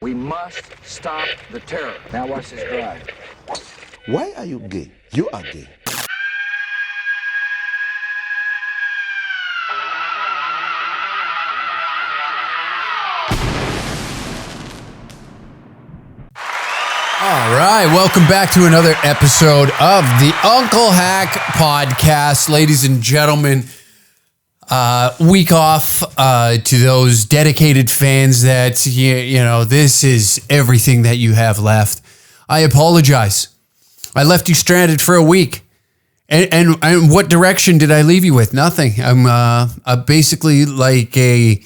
We must stop the terror. Now watch this drive. Why are you gay? You are gay. All right, welcome back to another episode of the Uncle Hack Podcast. Ladies and gentlemen, week off to those dedicated fans that, you know, this is everything that you have left. I apologize. I left you stranded for a week. And what direction did I leave you with? Nothing. I'm basically like a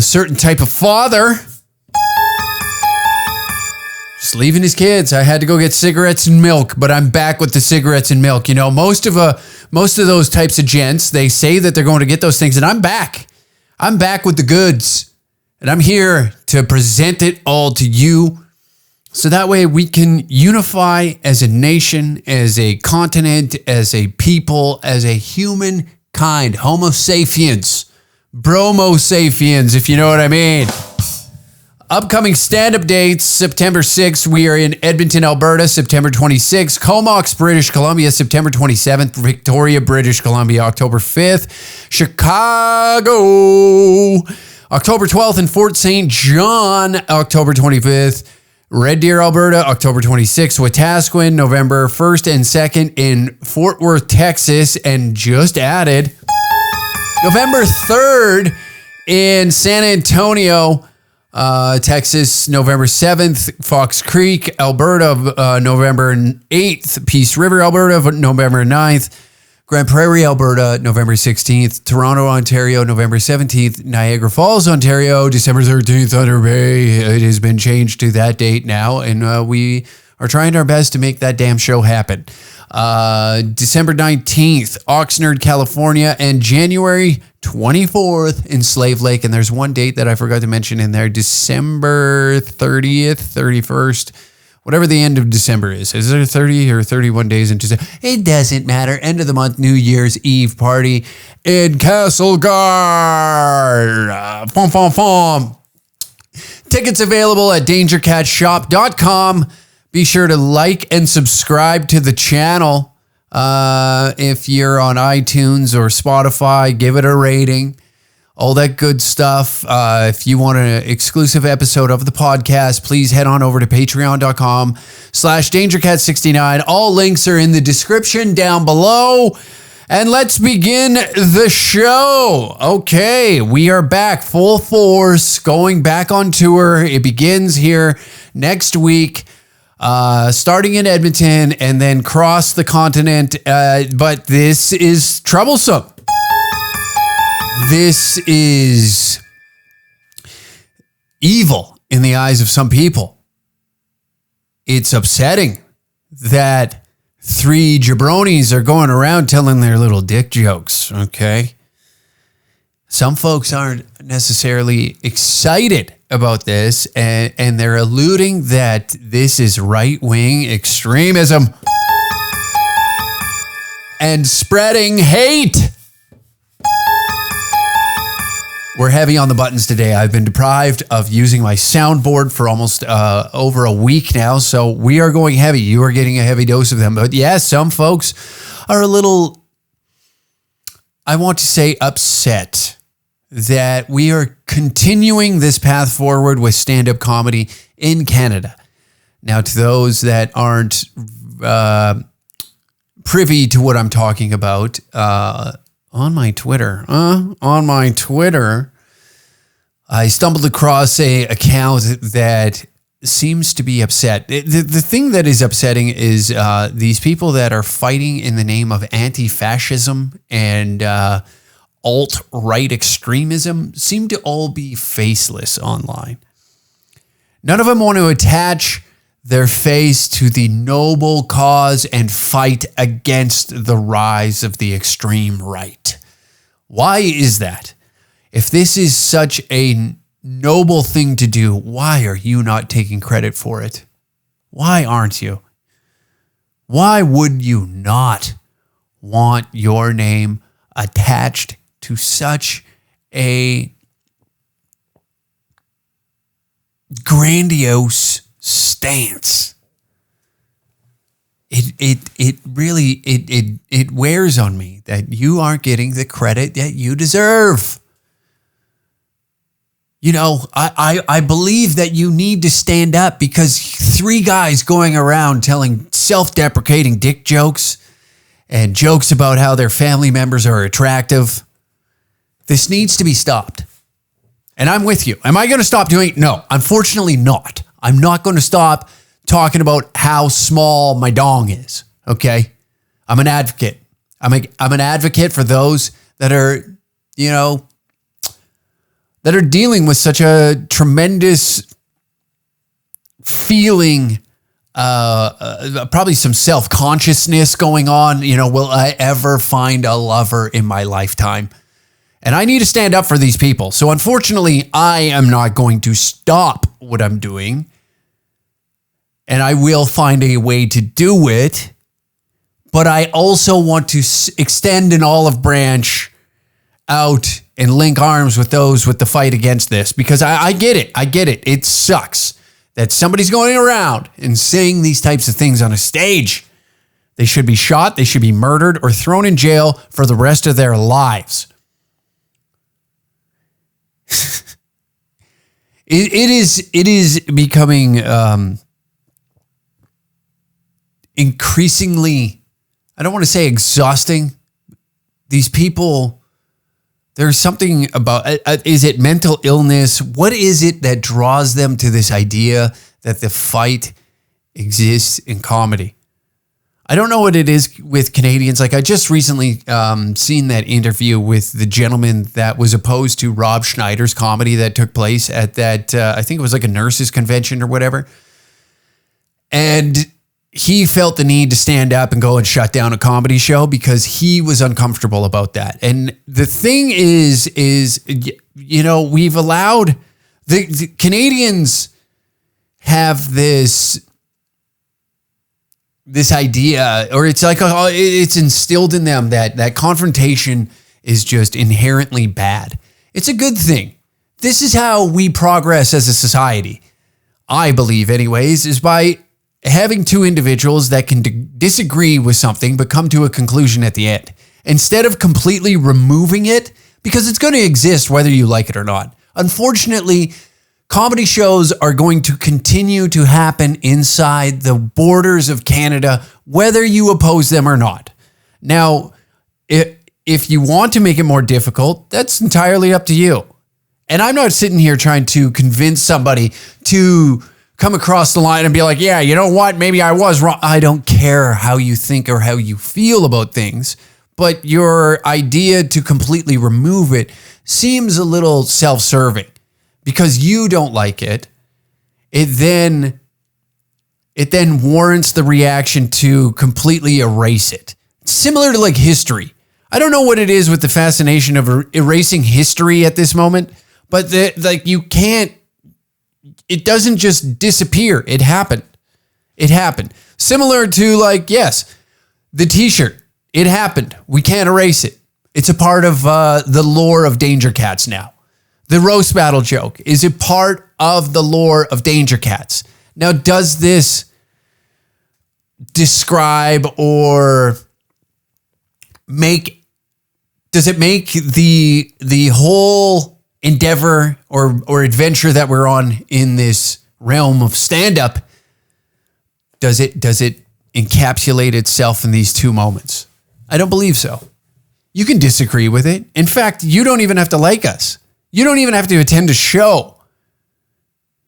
certain type of father. Just leaving his kids. I had to go get cigarettes and milk, but I'm back with the cigarettes and milk. You know, most of those types of gents, they say that they're going to get those things, and I'm back. I'm back with the goods, and I'm here to present it all to you, so that way we can unify as a nation, as a continent, as a people, as a humankind, Homo sapiens, Bromo sapiens, if you know what I mean. Upcoming stand-up dates, September 6th, we are in Edmonton, Alberta, September 26th, Comox, British Columbia, September 27th, Victoria, British Columbia, October 5th, Chicago, October 12th, and Fort St. John, October 25th, Red Deer, Alberta, October 26th, Wetaskiwin, November 1st and 2nd in Fort Worth, Texas, and just added, November 3rd in San Antonio, Texas, November 7th, Fox Creek, Alberta, November 8th, Peace River, Alberta, November 9th, Grand Prairie, Alberta, November 16th, Toronto, Ontario, November 17th, Niagara Falls, Ontario, December 13th, Thunder Bay. It has been changed to that date now, and we are trying our best to make that damn show happen. December 19th, Oxnard, California, and January 24th in Slave Lake. And there's one date that I forgot to mention in there, December 30th, 31st, whatever the end of December is. Is there 30 or 31 days in December? It doesn't matter. End of the month, New Year's Eve party in Castlegar. Tickets available at dangercatshop.com. Be sure to like and subscribe to the channel. If you're on iTunes or Spotify, give it a rating. All that good stuff. If you want an exclusive episode of the podcast, please head on over to patreon.com/dangercat69. All links are in the description down below. And let's begin the show. Okay, we are back full force, going back on tour. It begins here next week. Starting in Edmonton and then cross the continent. But this is troublesome. This is evil in the eyes of some people. It's upsetting that three jabronis are going around telling their little dick jokes, okay? Some folks aren't necessarily excited about this, and they're alluding that this is right-wing extremism and spreading hate. We're heavy on the buttons today. I've been deprived of using my soundboard for almost over a week now, so we are going heavy. You are getting a heavy dose of them. But yeah, some folks are a little, I want to say, upset that we are continuing this path forward with stand-up comedy in Canada. Now, to those that aren't privy to what I'm talking about, on my Twitter, I stumbled across a account that seems to be upset. The thing that is upsetting is these people that are fighting in the name of anti-fascism and alt-right extremism seem to all be faceless online. None of them want to attach their face to the noble cause and fight against the rise of the extreme right. Why is that? If this is such a noble thing to do, why are you not taking credit for it? Why aren't you? Why would you not want your name attached to such a grandiose stance. It really wears on me that you aren't getting the credit that you deserve. You know, I believe that you need to stand up because 3 guys going around telling self-deprecating dick jokes and jokes about how their family members are attractive. This needs to be stopped. And I'm with you. Am I going to stop doing it? No, unfortunately not. I'm not going to stop talking about how small my dong is. Okay. I'm an advocate. I'm an advocate for those that are, you know, that are dealing with such a tremendous feeling, probably some self-consciousness going on. You know, will I ever find a lover in my lifetime? And I need to stand up for these people. So unfortunately, I am not going to stop what I'm doing. And I will find a way to do it. But I also want to extend an olive branch out and link arms with those with the fight against this, because I get it. I get it. It sucks that somebody's going around and saying these types of things on a stage. They should be shot, they should be murdered, or thrown in jail for the rest of their lives. It is becoming increasingly, I don't want to say exhausting. These people, there's something about, is it mental illness? What is it that draws them to this idea that the fight exists in comedy? I don't know what it is with Canadians. Like, I just recently seen that interview with the gentleman that was opposed to Rob Schneider's comedy that took place at that, I think it was like a nurses convention or whatever. And he felt the need to stand up and go and shut down a comedy show because he was uncomfortable about that. And the thing is, you know, we've allowed the Canadians have this idea, or it's like, it's instilled in them that confrontation is just inherently bad. It's a good thing. This is how we progress as a society, I believe anyways, is by having 2 individuals that can disagree with something but come to a conclusion at the end, instead of completely removing it, because it's going to exist whether you like it or not. Unfortunately, comedy shows are going to continue to happen inside the borders of Canada, whether you oppose them or not. Now, if you want to make it more difficult, that's entirely up to you. And I'm not sitting here trying to convince somebody to come across the line and be like, yeah, you know what? Maybe I was wrong. I don't care how you think or how you feel about things, but your idea to completely remove it seems a little self-serving because you don't like it. It then warrants the reaction to completely erase it. It's similar to like history. I don't know what it is with the fascination of erasing history at this moment, but you can't. It doesn't just disappear. It happened. It happened. Similar to like, yes, the t-shirt. It happened. We can't erase it. It's a part of the lore of Danger Cats now. The roast battle joke is a part of the lore of Danger Cats. Now, does this describe or does it make the whole endeavor or adventure that we're on in this realm of stand-up, does it encapsulate itself in these 2 moments? I don't believe so. You can disagree with it. In fact, you don't even have to like us. You don't even have to attend a show.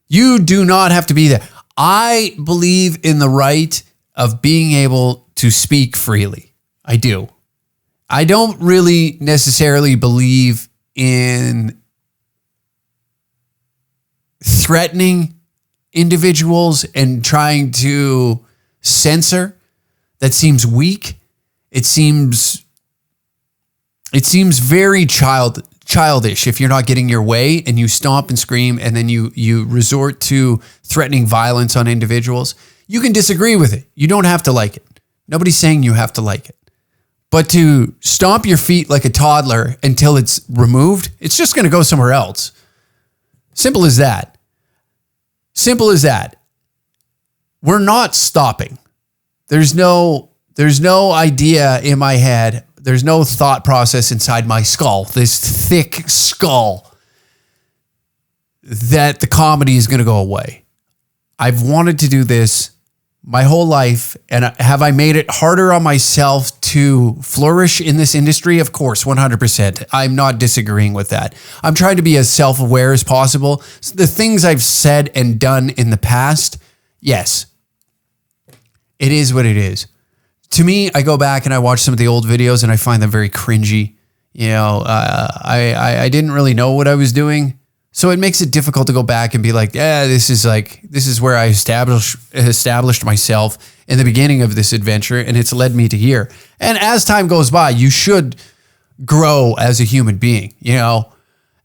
You do not have to be there. I believe in the right of being able to speak freely. I do. I don't really necessarily believe in threatening individuals and trying to censor. That seems weak. It seems very childish if you're not getting your way and you stomp and scream and then you resort to threatening violence on individuals. You can disagree with it. You don't have to like it. Nobody's saying you have to like it. But to stomp your feet like a toddler until it's removed, it's just going to go somewhere else. Simple as that. Simple as that. We're not stopping. There's no idea in my head. There's no thought process inside my skull, this thick skull, that the comedy is going to go away. I've wanted to do this my whole life. And have I made it harder on myself to flourish in this industry? Of course, 100%. I'm not disagreeing with that. I'm trying to be as self-aware as possible. The things I've said and done in the past, yes, it is what it is. To me, I go back and I watch some of the old videos and I find them very cringy. You know, I didn't really know what I was doing. So it makes it difficult to go back and be like, yeah, this is where I established myself in the beginning of this adventure, and it's led me to here. And as time goes by, you should grow as a human being. You know,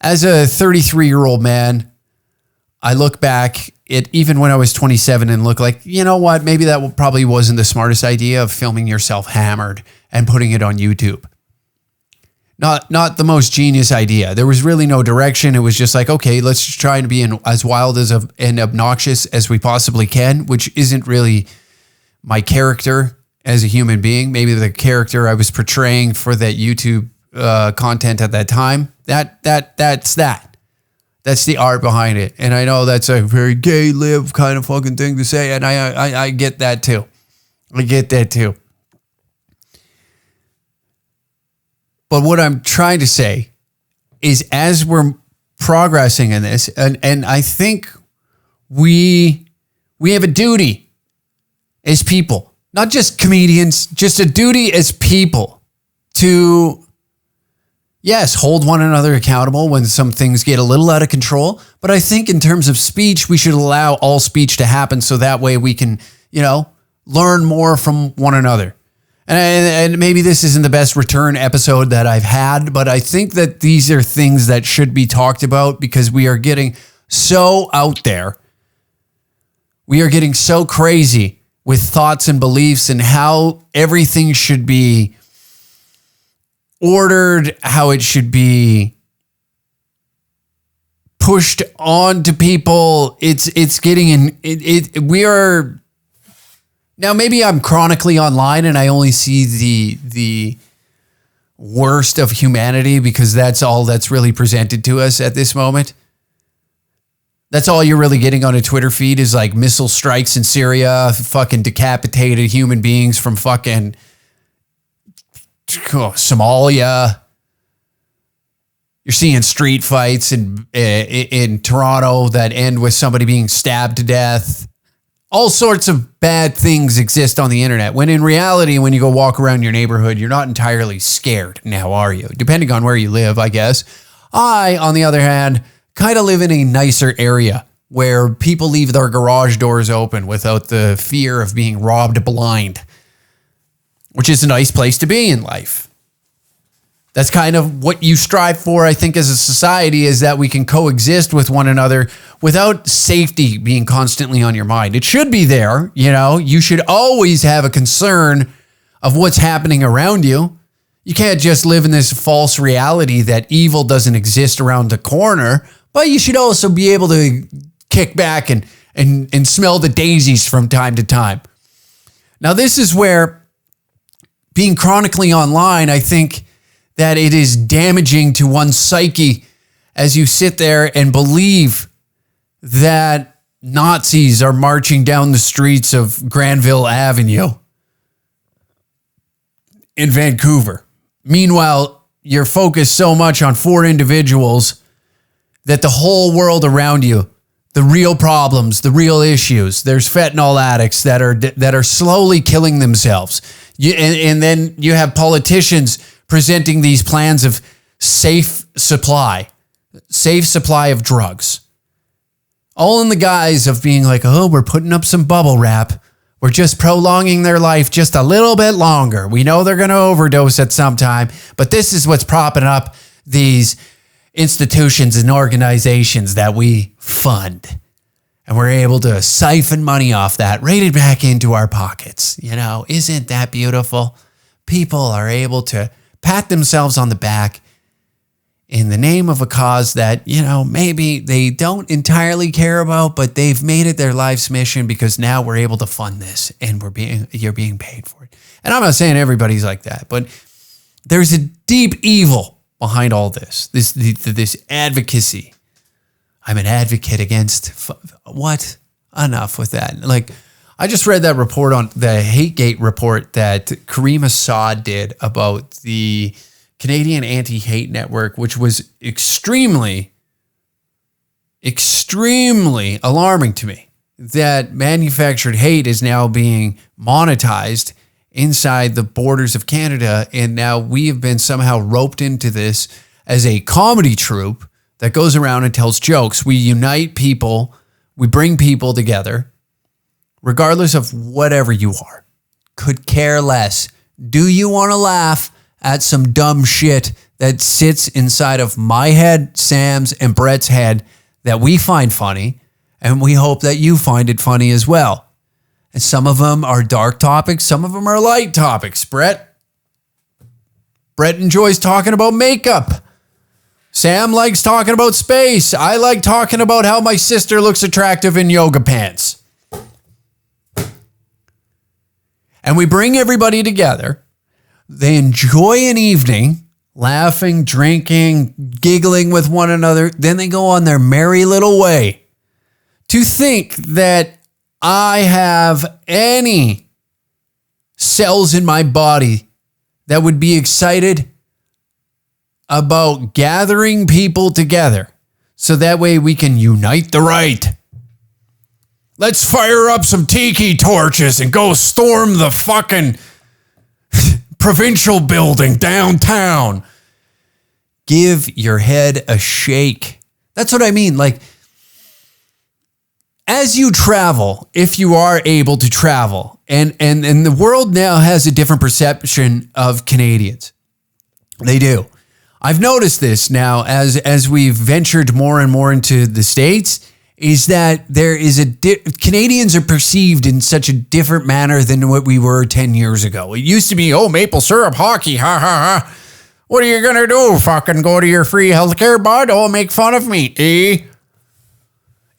as a 33-year-old man, I look back at even when I was 27 and look like, you know what, maybe that probably wasn't the smartest idea of filming yourself hammered and putting it on YouTube. Not the most genius idea. There was really no direction. It was just like, okay, let's just try and be as wild and obnoxious as we possibly can, which isn't really my character as a human being. Maybe the character I was portraying for that YouTube content at that time. That's that. That's the art behind it. And I know that's a very gay live kind of fucking thing to say, and I get that too. I get that too. But what I'm trying to say is, as we're progressing in this, and I think we have a duty as people, not just comedians, just a duty as people to, yes, hold one another accountable when some things get a little out of control. But I think in terms of speech, we should allow all speech to happen so that way we can, you know, learn more from one another. And maybe this isn't the best return episode that I've had, but I think that these are things that should be talked about because we are getting so out there. We are getting so crazy with thoughts and beliefs and how everything should be ordered, how it should be pushed on to people. It's getting in. We are. Now, maybe I'm chronically online and I only see the worst of humanity because that's all that's really presented to us at this moment. That's all you're really getting on a Twitter feed is like missile strikes in Syria, fucking decapitated human beings from fucking Somalia. You're seeing street fights in Toronto that end with somebody being stabbed to death. All sorts of bad things exist on the internet, when in reality, when you go walk around your neighborhood, you're not entirely scared now, are you? Depending on where you live, I guess. I, on the other hand, kind of live in a nicer area where people leave their garage doors open without the fear of being robbed blind, which is a nice place to be in life. That's kind of what you strive for, I think, as a society, is that we can coexist with one another without safety being constantly on your mind. It should be there, you know. You should always have a concern of what's happening around you. You can't just live in this false reality that evil doesn't exist around the corner, but you should also be able to kick back and smell the daisies from time to time. Now, this is where being chronically online, I think that it is damaging to one's psyche as you sit there and believe that Nazis are marching down the streets of Granville Avenue in Vancouver. Meanwhile, you're focused so much on 4 individuals that the whole world around you, the real problems, the real issues, there's fentanyl addicts that are slowly killing themselves. And then you have politicians presenting these plans of safe supply of drugs. All in the guise of being like, oh, we're putting up some bubble wrap. We're just prolonging their life just a little bit longer. We know they're going to overdose at some time, but this is what's propping up these institutions and organizations that we fund. And we're able to siphon money off that, right back into our pockets. You know, isn't that beautiful? People are able to pat themselves on the back in the name of a cause that, maybe they don't entirely care about, but they've made it their life's mission because now we're able to fund this and you're being paid for it. And I'm not saying everybody's like that, but there's a deep evil behind all this advocacy. I'm an advocate against what? Enough with that. Like, I just read that report on the HateGate report that Kareem Assad did about the Canadian Anti-Hate Network, which was extremely, extremely alarming to me. That manufactured hate is now being monetized inside the borders of Canada, and now we have been somehow roped into this as a comedy troupe that goes around and tells jokes. We unite people, we bring people together, regardless of whatever you are. Could care less. Do you want to laugh at some dumb shit that sits inside of my head, Sam's, and Brett's head that we find funny, and we hope that you find it funny as well. And some of them are dark topics, some of them are light topics. Brett enjoys talking about makeup. Sam likes talking about space. I like talking about how my sister looks attractive in yoga pants. And we bring everybody together. They enjoy an evening, laughing, drinking, giggling with one another. Then they go on their merry little way. To think that I have any cells in my body that would be excited about gathering people together so that way we can unite the right. Let's fire up some tiki torches and go storm the fucking provincial building downtown. Give your head a shake. That's what I mean. Like, as you travel, if you are able to travel, and the world now has a different perception of Canadians. They do. I've noticed this now as we've ventured more and more into the States, is that there is Canadians are perceived in such a different manner than what we were 10 years ago. It used to be, maple syrup, hockey, ha, ha, ha. What are you going to do? Fucking go to your free healthcare, bud? Oh, make fun of me, eh?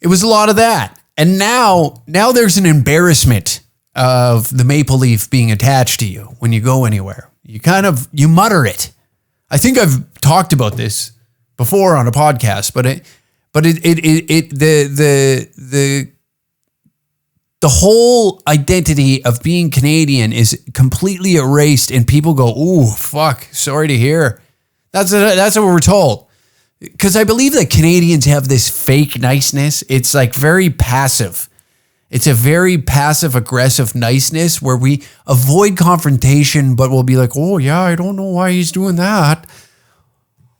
It was a lot of that. And now there's an embarrassment of the maple leaf being attached to you when you go anywhere. You mutter it. I think I've talked about this before on a podcast, but the whole identity of being Canadian is completely erased, and people go, "Ooh, fuck, sorry to hear." That's what we're told. Because I believe that Canadians have this fake niceness. It's like very passive. It's a very passive aggressive niceness where we avoid confrontation, but we'll be like, "Oh yeah, I don't know why he's doing that."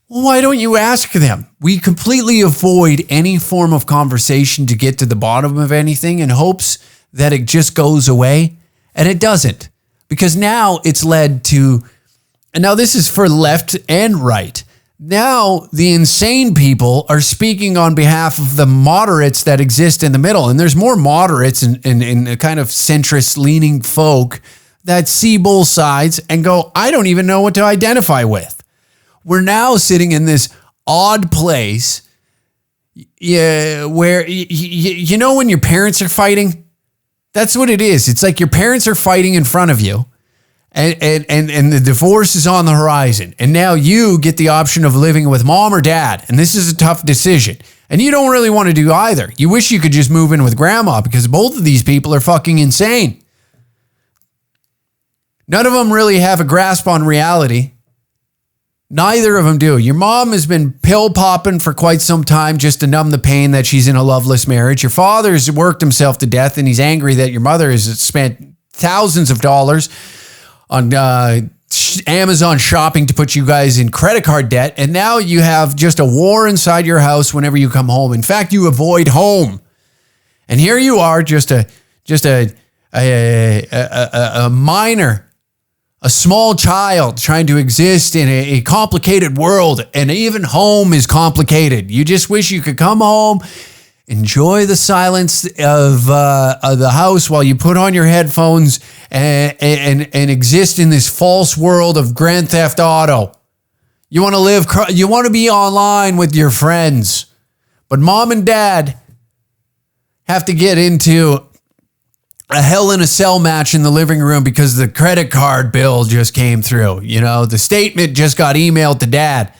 Well, why don't you ask them? We completely avoid any form of conversation to get to the bottom of anything in hopes that it just goes away. And it doesn't. Because now it's led to, and now this is for left and right. Now the insane people are speaking on behalf of the moderates that exist in the middle. And there's more moderates and kind of centrist leaning folk that see both sides and go, I don't even know what to identify with. We're now sitting in this odd place where, you know, when your parents are fighting, that's what it is. It's like your parents are fighting in front of you and the divorce is on the horizon. And now you get the option of living with mom or dad. And this is a tough decision. And you don't really want to do either. You wish you could just move in with grandma because both of these people are fucking insane. None of them really have a grasp on reality. Neither of them do. Your mom has been pill popping for quite some time just to numb the pain that she's in a loveless marriage. Your father's worked himself to death and he's angry that your mother has spent thousands of dollars on Amazon shopping to put you guys in credit card debt. And now you have just a war inside your house whenever you come home. In fact, you avoid home. And here you are, just a minor, a small child trying to exist in a complicated world, and even home is complicated. You just wish you could come home, enjoy the silence of the house while you put on your headphones and exist in this false world of Grand Theft Auto. You want to live, you want to be online with your friends. But mom and dad have to get into a Hell in a Cell match in the living room because the credit card bill just came through. You know, the statement just got emailed to dad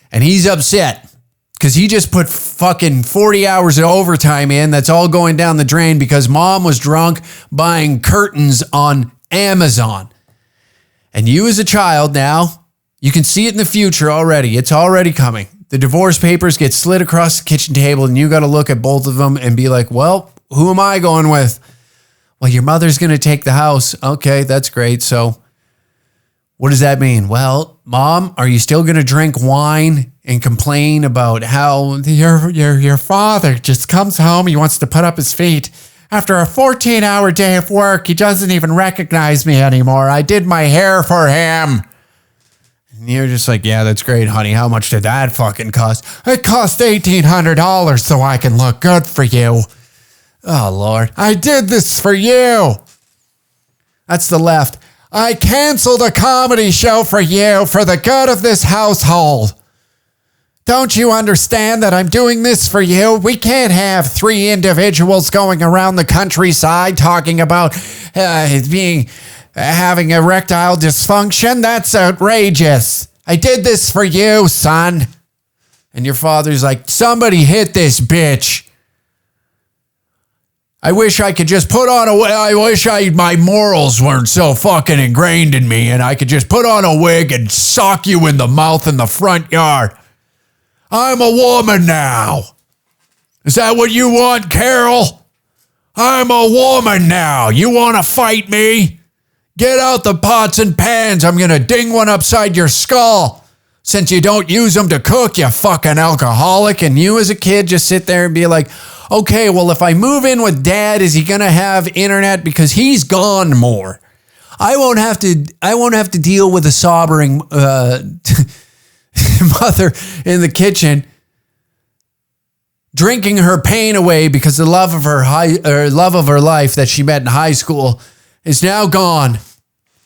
and he's upset because he just put fucking 40 hours of overtime in. That's all going down the drain because mom was drunk buying curtains on Amazon. And you as a child now, you can see it in the future already. It's already coming. The divorce papers get slid across the kitchen table and you got to look at both of them and be like, well, who am I going with? Well, your mother's going to take the house. Okay, that's great. So what does that mean? Well, mom, are you still going to drink wine and complain about how your father just comes home, he wants to put up his feet. After a 14-hour day of work, he doesn't even recognize me anymore. I did my hair for him. And you're just like, yeah, that's great, honey. How much did that fucking cost? It cost $1,800 so I can look good for you. Oh, Lord. I did this for you. That's the left. I canceled a comedy show for you for the good of this household. Don't you understand that I'm doing this for you? We can't have 3 individuals going around the countryside talking about having erectile dysfunction. That's outrageous. I did this for you, son. And your father's like, somebody hit this bitch. I wish I could just put on my morals weren't so fucking ingrained in me and I could just put on a wig and sock you in the mouth in the front yard. I'm a woman now. Is that what you want, Carol? I'm a woman now. You want to fight me? Get out the pots and pans. I'm going to ding one upside your skull. Since you don't use them to cook, you fucking alcoholic. And you as a kid just sit there and be like, okay, well, if I move in with dad, is he going to have internet? Because he's gone more. I won't have to deal with a sobbing mother in the kitchen drinking her pain away because the love of her life that she met in high school is now gone.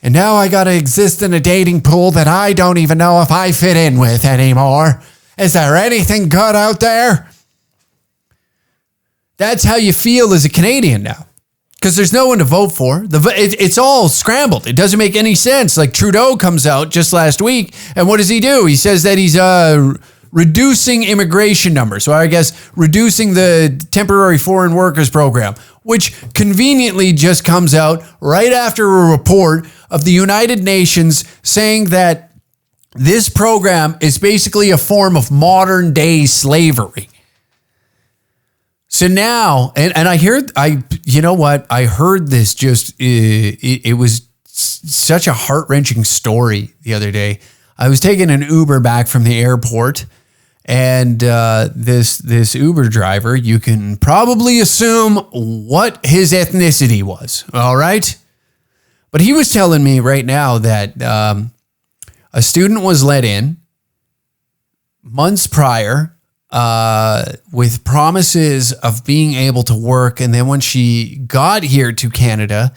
And now I got to exist in a dating pool that I don't even know if I fit in with anymore. Is there anything good out there? That's how you feel as a Canadian now. Because there's no one to vote for. It's all scrambled. It doesn't make any sense. Like Trudeau comes out just last week, and what does he do? He says that he's reducing immigration numbers. So I guess reducing the temporary foreign workers program, which conveniently just comes out right after a report of the United Nations saying that this program is basically a form of modern day slavery. So now, and I heard this just, it was such a heart-wrenching story the other day. I was taking an Uber back from the airport, and this Uber driver, you can probably assume what his ethnicity was, all right? But he was telling me right now that a student was let in months prior, with promises of being able to work. And then when she got here to Canada,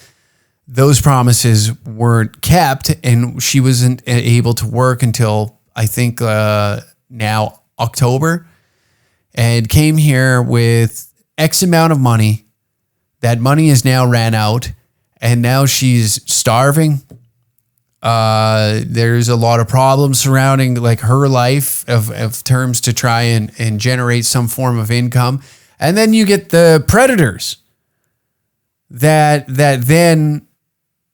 those promises weren't kept and she wasn't able to work until I think now October, and came here with X amount of money. That money has now ran out and now she's starving. There's a lot of problems surrounding like her life of terms to try and generate some form of income. And then you get the predators that then,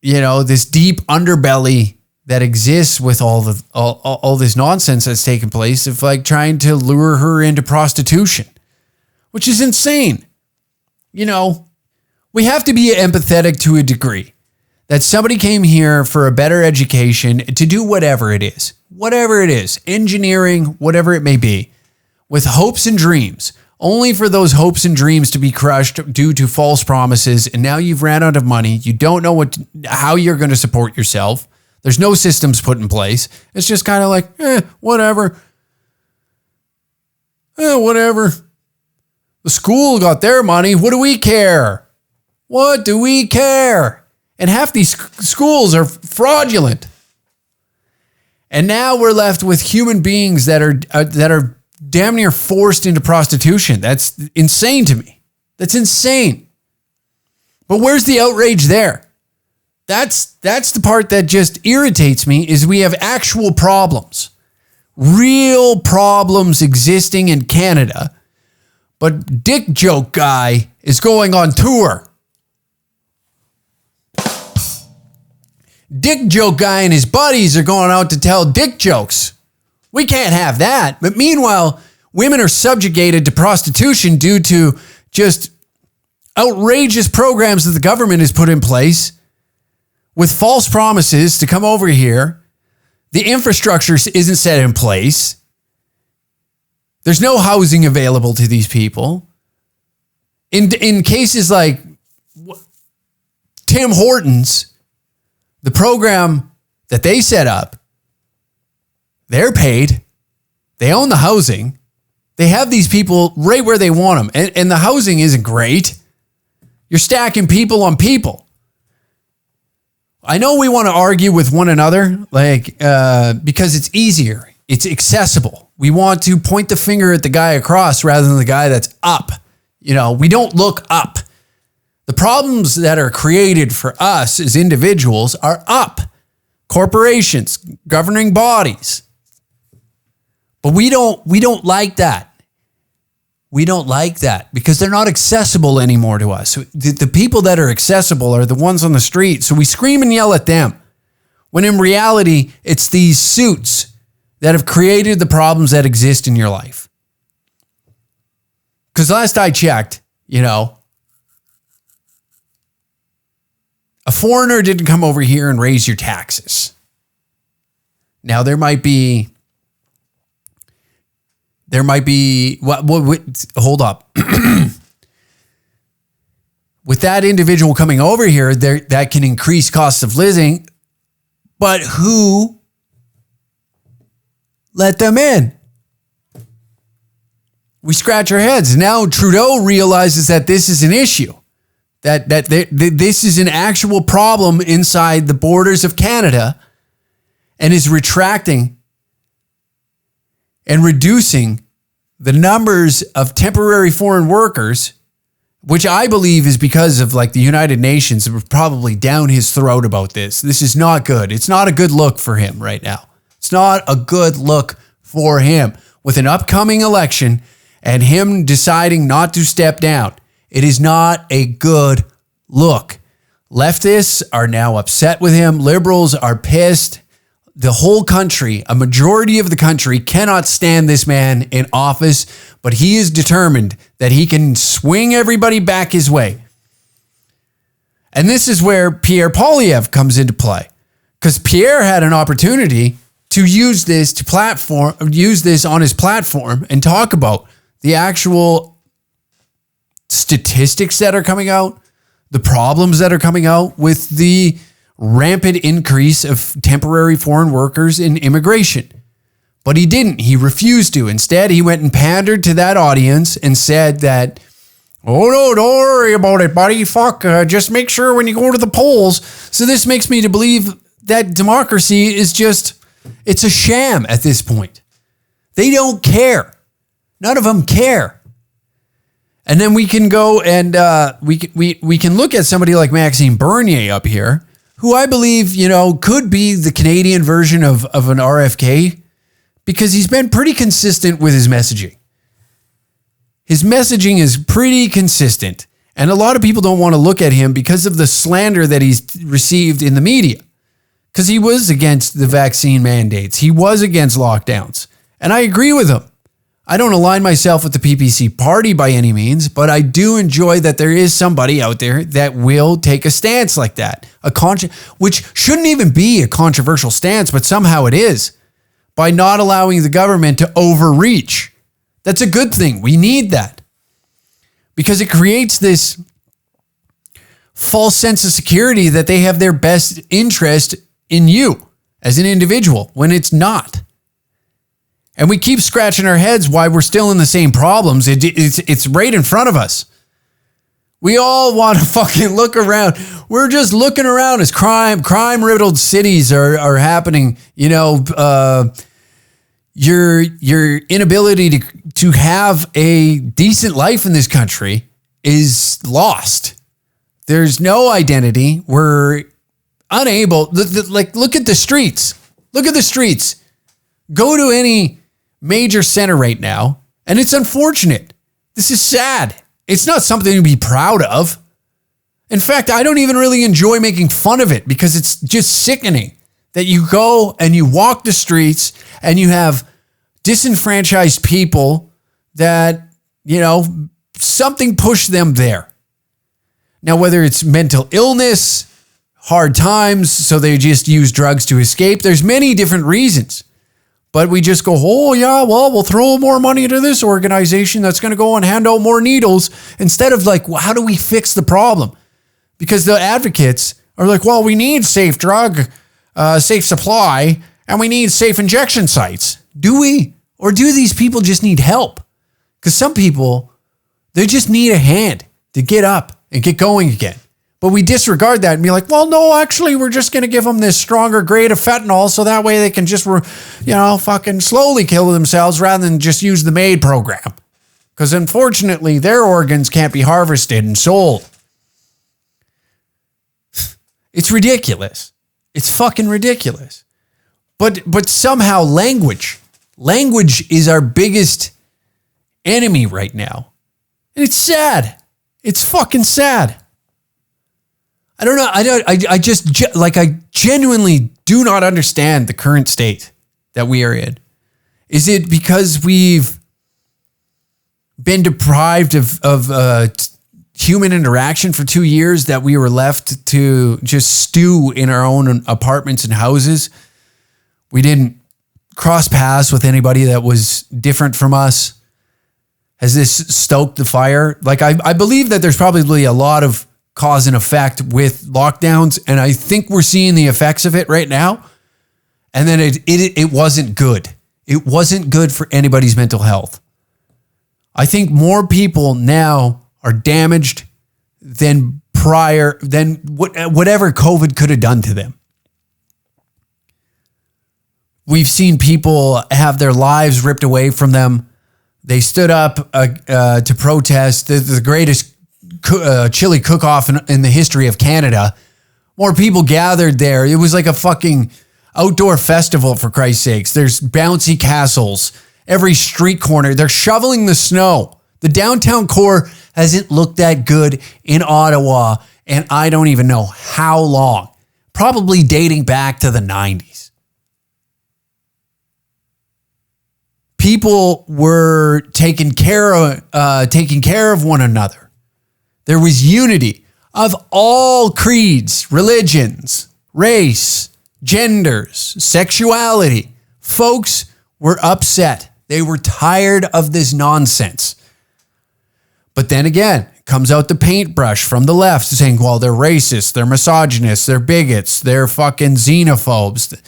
you know, this deep underbelly that exists with all this nonsense that's taking place of like trying to lure her into prostitution, which is insane. You know, we have to be empathetic to a degree. That somebody came here for a better education to do whatever it is, engineering, whatever it may be, with hopes and dreams, only for those hopes and dreams to be crushed due to false promises. And now you've ran out of money. You don't know how you're going to support yourself. There's no systems put in place. It's just kind of like, whatever. Whatever. The school got their money. What do we care? What do we care? And half these schools are fraudulent. And now we're left with human beings that are damn near forced into prostitution. That's insane to me. That's insane. But where's the outrage there? That's the part that just irritates me, is we have actual problems. Real problems existing in Canada. But Dick Joke Guy is going on tour. Dick Joke Guy and his buddies are going out to tell dick jokes. We can't have that. But meanwhile, women are subjugated to prostitution due to just outrageous programs that the government has put in place with false promises to come over here. The infrastructure isn't set in place. There's no housing available to these people. In cases like Tim Hortons, the program that they set up, they're paid. They own the housing. They have these people right where they want them. And the housing isn't great. You're stacking people on people. I know we want to argue with one another, because it's easier. It's accessible. We want to point the finger at the guy across rather than the guy that's up. We don't look up. The problems that are created for us as individuals are up. Corporations, governing bodies. But we don't like that. We don't like that because they're not accessible anymore to us. The people that are accessible are the ones on the street. So we scream and yell at them. When in reality, it's these suits that have created the problems that exist in your life. Because last I checked, a foreigner didn't come over here and raise your taxes. Now there might be hold up. With that individual coming over here, that can increase costs of living, but who let them in? We scratch our heads. Now Trudeau realizes that this is an issue, that this is an actual problem inside the borders of Canada, and is retracting and reducing the numbers of temporary foreign workers, which I believe is because of the United Nations were probably down his throat about this. This is not good. It's not a good look for him right now. It's not a good look for him with an upcoming election and him deciding not to step down. It is not a good look. Leftists are now upset with him. Liberals are pissed. The whole country, a majority of the country, cannot stand this man in office, but he is determined that he can swing everybody back his way. And this is where Pierre Poilievre comes into play, because Pierre had an opportunity to use this on his platform and talk about the actual statistics that are coming out, the problems that are coming out with the rampant increase of temporary foreign workers in immigration. But he didn't. He refused to. Instead, he went and pandered to that audience and said that, oh, no, don't worry about it, buddy. Just make sure when you go to the polls. So this makes me to believe that democracy is it's a sham at this point. They don't care. None of them care. And then we can go and we can look at somebody like Maxime Bernier up here, who I believe, could be the Canadian version of an RFK, because he's been pretty consistent with his messaging. His messaging is pretty consistent, and a lot of people don't want to look at him because of the slander that he's received in the media, because he was against the vaccine mandates. He was against lockdowns, and I agree with him. I don't align myself with the PPC party by any means, but I do enjoy that there is somebody out there that will take a stance like that, which shouldn't even be a controversial stance, but somehow it is, by not allowing the government to overreach. That's a good thing. We need that, because it creates this false sense of security that they have their best interest in you as an individual when it's not. And we keep scratching our heads why we're still in the same problems. It's right in front of us. We all want to fucking look around. We're just looking around as crime-riddled cities are happening. You know, your inability to have a decent life in this country is lost. There's no identity. We're unable. Like, look at the streets. Look at the streets. Go to any major center right now, and it's unfortunate. This is sad. It's not something to be proud of. In fact, I don't even really enjoy making fun of it because it's just sickening that you go and you walk the streets and you have disenfranchised people that, you know, something pushed them there. Now, whether it's mental illness, hard times, so they just use drugs to escape, there's many different reasons. But we just go, oh, yeah, well, we'll throw more money into this organization that's going to go and hand out more needles instead of like, well, how do we fix the problem? Because the advocates are like, well, we need safe supply, and we need safe injection sites. Do we? Or do these people just need help? Because some people, they just need a hand to get up and get going again. But we disregard that and be like, well, no, actually, we're just going to give them this stronger grade of fentanyl so that way they can just, fucking slowly kill themselves rather than just use the MAID program. Because unfortunately, their organs can't be harvested and sold. It's ridiculous. It's fucking ridiculous. But somehow language is our biggest enemy right now. And it's sad. It's fucking sad. I don't know. I genuinely do not understand the current state that we are in. Is it because we've been deprived of human interaction for 2 years that we were left to just stew in our own apartments and houses? We didn't cross paths with anybody that was different from us. Has this stoked the fire? Like, I believe that there's probably a lot of cause and effect with lockdowns, and I think we're seeing the effects of it right now. And then it wasn't good. It wasn't good for anybody's mental health. I think more people now are damaged than whatever COVID could have done to them. We've seen people have their lives ripped away from them. They stood up to protest the greatest chili cook-off in the history of Canada. More people gathered there. It was like a fucking outdoor festival, for Christ's sakes. There's bouncy castles. Every street corner. They're shoveling the snow. The downtown core hasn't looked that good in Ottawa, and I don't even know how long. Probably dating back to the 90s. People were taking care of one another. There was unity of all creeds, religions, race, genders, sexuality. Folks were upset. They were tired of this nonsense. But then again, comes out the paintbrush from the left saying, well, they're racist, they're misogynists, they're bigots, they're fucking xenophobes.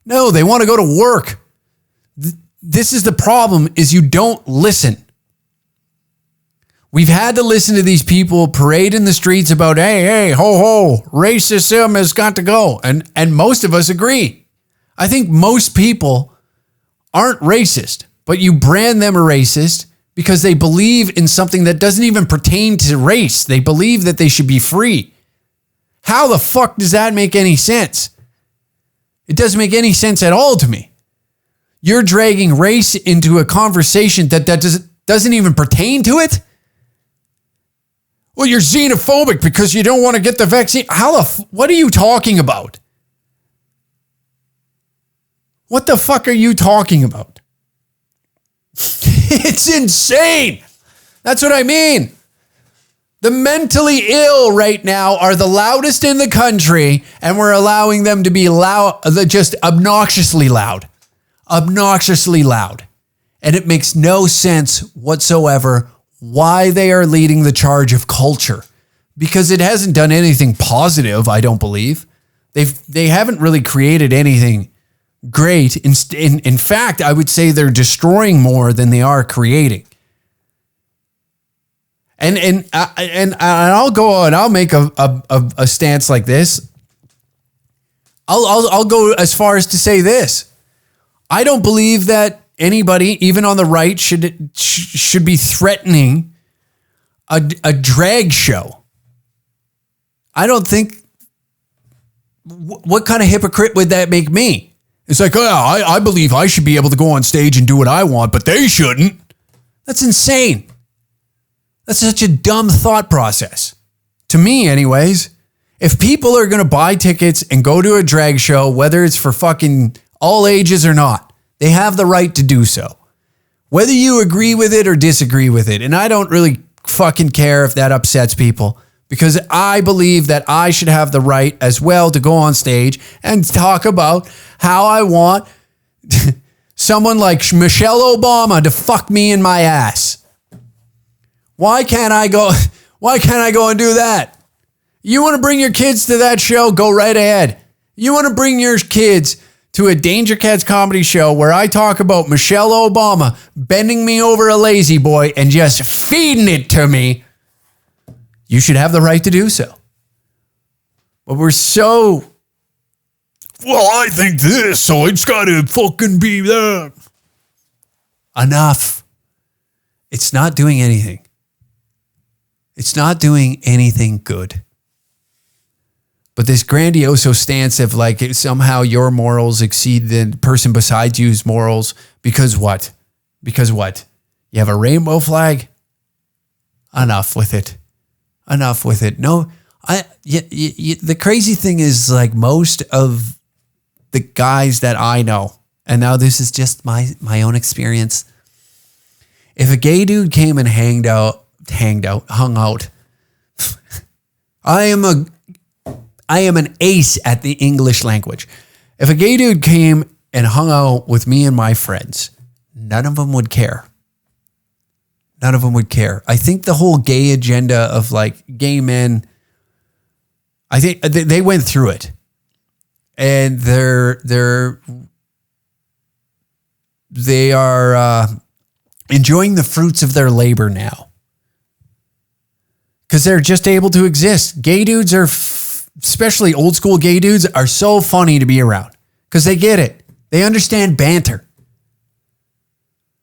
No, they want to go to work. This is the problem, is you don't listen. We've had to listen to these people parade in the streets about, hey, ho, ho, racism has got to go. And most of us agree. I think most people aren't racist, but you brand them a racist because they believe in something that doesn't even pertain to race. They believe that they should be free. How the fuck does that make any sense? It doesn't make any sense at all to me. You're dragging race into a conversation that doesn't even pertain to it? Well, you're xenophobic because you don't want to get the vaccine. What are you talking about? What the fuck are you talking about? It's insane. That's what I mean. The mentally ill right now are the loudest in the country, and we're allowing them to be loud, just obnoxiously loud. Obnoxiously loud. And it makes no sense whatsoever why they are leading the charge of culture, because it hasn't done anything positive, I don't believe. They haven't really created anything great. In fact, I would say they're destroying more than they are creating. And I'll go and I'll make a stance like this. I'll go as far as to say this. I don't believe that anybody, even on the right, should be threatening a drag show. I don't think. What kind of hypocrite would that make me? It's like, oh, I believe I should be able to go on stage and do what I want, but they shouldn't. That's insane. That's such a dumb thought process. To me, anyways. If people are going to buy tickets and go to a drag show, whether it's for fucking all ages or not, they have the right to do so. Whether you agree with it or disagree with it. And I don't really fucking care if that upsets people, because I believe that I should have the right as well to go on stage and talk about how I want someone like Michelle Obama to fuck me in my ass. Why can't I go and do that? You want to bring your kids to that show? Go right ahead. You want to bring your kids to a Danger Cats comedy show where I talk about Michelle Obama bending me over a lazy boy and just feeding it to me? You should have the right to do so. But we're so, well, I think this, so it's got to fucking be that. Enough. It's not doing anything. It's not doing anything good. But this grandioso stance of like somehow your morals exceed the person beside you's morals because what? Because what? You have a rainbow flag? Enough with it. Enough with it. No, the crazy thing is like most of the guys that I know, and now this is just my own experience. If a gay dude came and hung out, I am an ace at the English language. If a gay dude came and hung out with me and my friends, none of them would care. None of them would care. I think the whole gay agenda of like gay men, I think they went through it. And they are enjoying the fruits of their labor now. Because they're just able to exist. Gay dudes are, especially old school gay dudes, are so funny to be around. Because they get it. They understand banter.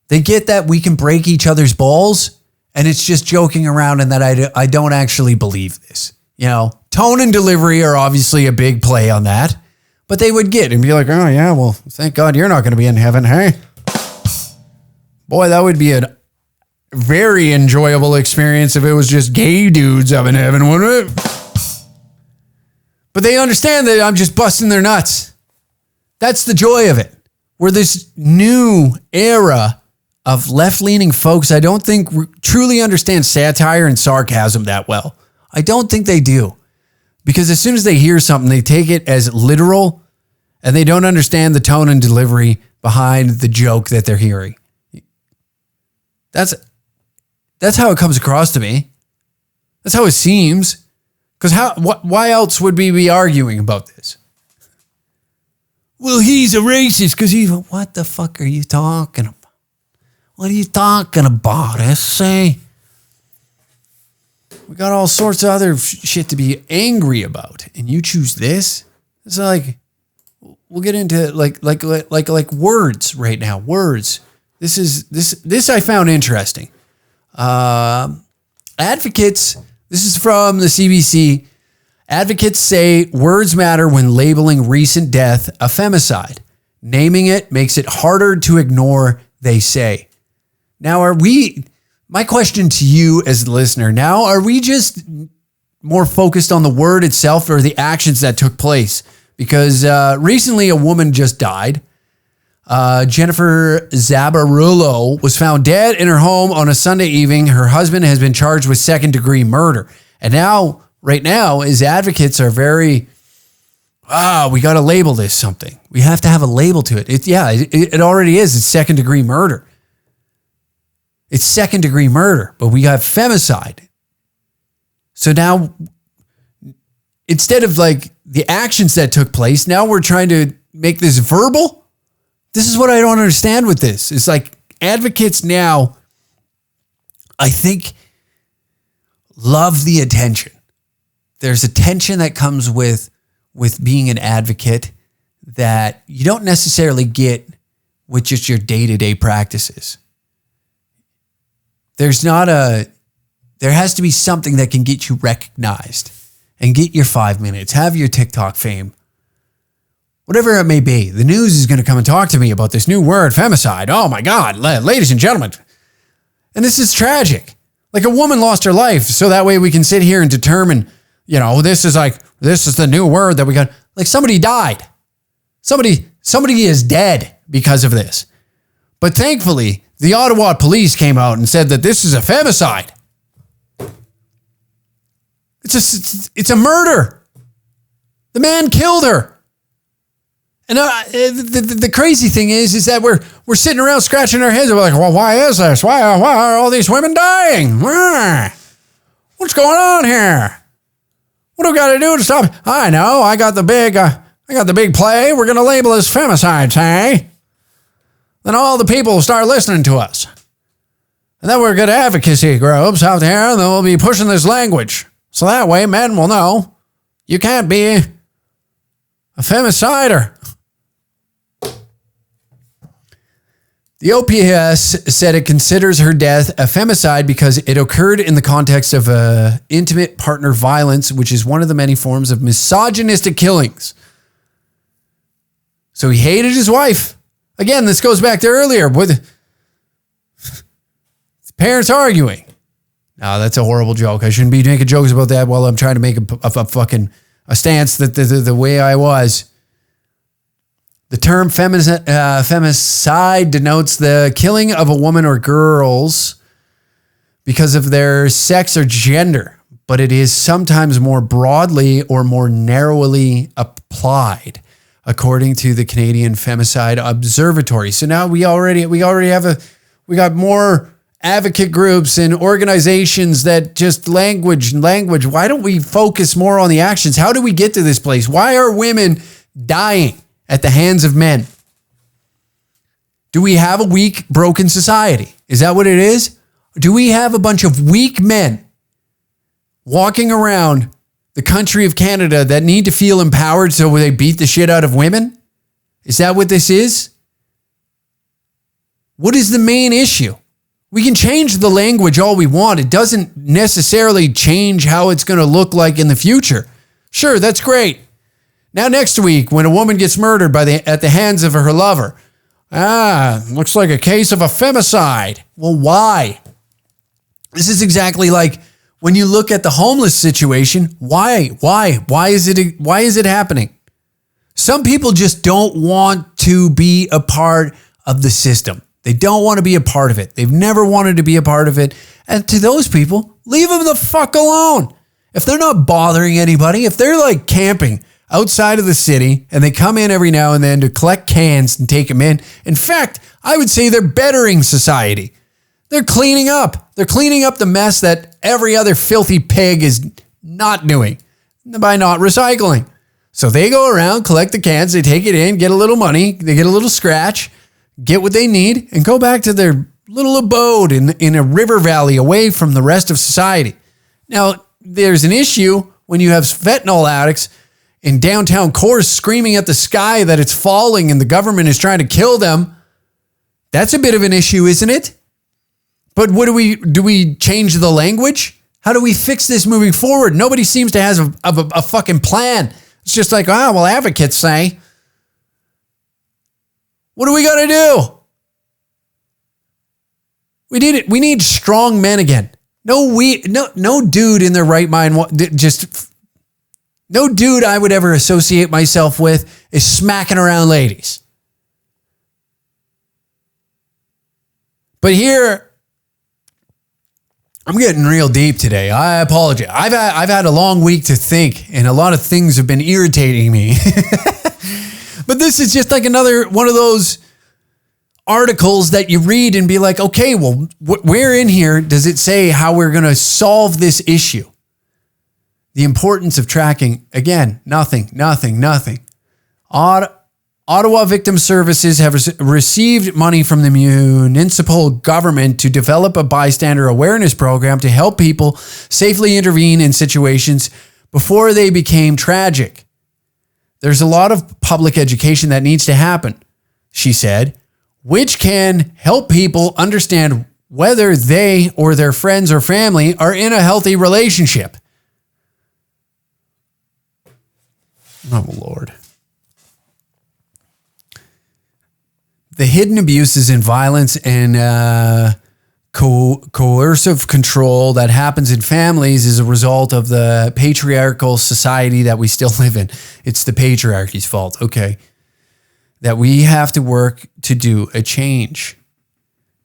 They get that we can break each other's balls and it's just joking around and that I don't actually believe this. You know, tone and delivery are obviously a big play on that. But they would get and be like, oh yeah, well, thank God you're not going to be in heaven, hey? Boy, that would be a very enjoyable experience if it was just gay dudes up in heaven, wouldn't it? But they understand that I'm just busting their nuts. That's the joy of it. We're this new era of left-leaning folks I don't think truly understand satire and sarcasm that well. I don't think they do. Because as soon as they hear something, they take it as literal and they don't understand the tone and delivery behind the joke that they're hearing. That's how it comes across to me. That's how it seems. Because why else would we be arguing about this? Well, he's a racist because he's... What the fuck are you talking about? What are you talking about, S.A.? We got all sorts of other shit to be angry about. And you choose this? It's like... We'll get into like words right now. Words. This I found interesting. Advocates... This is from the CBC. Advocates say words matter when labeling recent death a femicide. Naming it makes it harder to ignore, they say. Now, my question to you as the listener, now, are we just more focused on the word itself or the actions that took place? Because recently a woman just died. Jennifer Zabarulo was found dead in her home on a Sunday evening. Her husband has been charged with second-degree murder. And now, right now, his advocates are very, we got to label this something. We have to have a label to it. It already is. It's second-degree murder. It's second-degree murder, but we got femicide. So now, instead of like the actions that took place, now we're trying to make this verbal. This is what I don't understand with this. It's like advocates now, I think love the attention. There's attention that comes with being an advocate that you don't necessarily get with just your day-to-day practices. There has to be something that can get you recognized and get your 5 minutes, have your TikTok fame. Whatever it may be, the news is going to come and talk to me about this new word, femicide. Oh my God, ladies and gentlemen. And this is tragic. Like a woman lost her life, so that way we can sit here and determine, this is the new word that we got. Like somebody died. Somebody is dead because of this. But thankfully, the Ottawa police came out and said that this is a femicide. It's a murder. The man killed her. And the crazy thing is that we're sitting around scratching our heads. We're like, well, why is this? Why are all these women dying? What's going on here? What do we got to do to stop it? I know. I got the big play. We're going to label this femicide, hey? Then all the people will start listening to us. And then we're good advocacy groups out there, and they'll be pushing this language. So that way men will know you can't be a femicider. The OPS said it considers her death a femicide because it occurred in the context of intimate partner violence, which is one of the many forms of misogynistic killings. So he hated his wife. Again, this goes back to earlier with parents arguing. No, that's a horrible joke. I shouldn't be making jokes about that while I'm trying to make a stance that the way I was. The term femicide denotes the killing of a woman or girls because of their sex or gender, but it is sometimes more broadly or more narrowly applied, according to the Canadian Femicide Observatory. So now we got more advocate groups and organizations that just language. Why don't we focus more on the actions? How do we get to this place? Why are women dying at the hands of men? Do we have a weak, broken society? Is that what it is? Do we have a bunch of weak men walking around the country of Canada that need to feel empowered so they beat the shit out of women? Is that what this is? What is the main issue? We can change the language all we want. It doesn't necessarily change how it's going to look like in the future. Sure, that's great. Now next week, when a woman gets murdered at the hands of her lover, looks like a case of a femicide. Well, why? This is exactly like when you look at the homeless situation. Why is it happening? Some people just don't want to be a part of the system. They don't want to be a part of it. They've never wanted to be a part of it. And to those people, leave them the fuck alone. If they're not bothering anybody, if they're like camping outside of the city and they come in every now and then to collect cans and take them in. In fact, I would say they're bettering society. They're cleaning up. They're cleaning up the mess that every other filthy pig is not doing by not recycling. So they go around, collect the cans, they take it in, get a little money, they get a little scratch, get what they need, and go back to their little abode in a river valley away from the rest of society. Now, there's an issue when you have fentanyl addicts in downtown Coors screaming at the sky that it's falling and the government is trying to kill them. That's a bit of an issue, isn't it? But do we change the language? How do we fix this moving forward? Nobody seems to have a fucking plan. It's just like, advocates say. What do we got to do? We need strong men again. No dude in their right mind, no dude I would ever associate myself with is smacking around ladies. But here, I'm getting real deep today. I apologize. I've had a long week to think, and a lot of things have been irritating me. But this is just like another one of those articles that you read and be like, okay, well, where in here does it say how we're going to solve this issue? The importance of tracking, again, nothing. Ottawa Victim Services have received money from the municipal government to develop a bystander awareness program to help people safely intervene in situations before they became tragic. There's a lot of public education that needs to happen, she said, which can help people understand whether they or their friends or family are in a healthy relationship. Oh, Lord. The hidden abuses and violence and coercive control that happens in families is a result of the patriarchal society that we still live in. It's the patriarchy's fault, okay? That we have to work to do a change.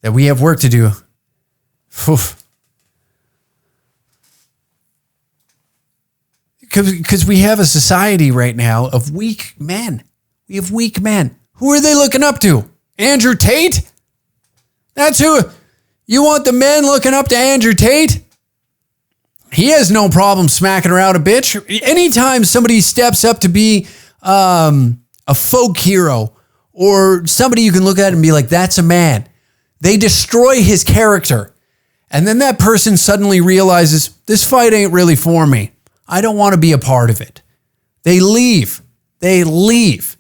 That we have work to do. Because we have a society right now of weak men. We have weak men. Who are they looking up to? Andrew Tate? That's who. You want the men looking up to Andrew Tate? He has no problem smacking around a bitch. Anytime somebody steps up to be a folk hero or somebody you can look at and be like, that's a man, they destroy his character. And then that person suddenly realizes, this fight ain't really for me. I don't want to be a part of it. They leave. They leave.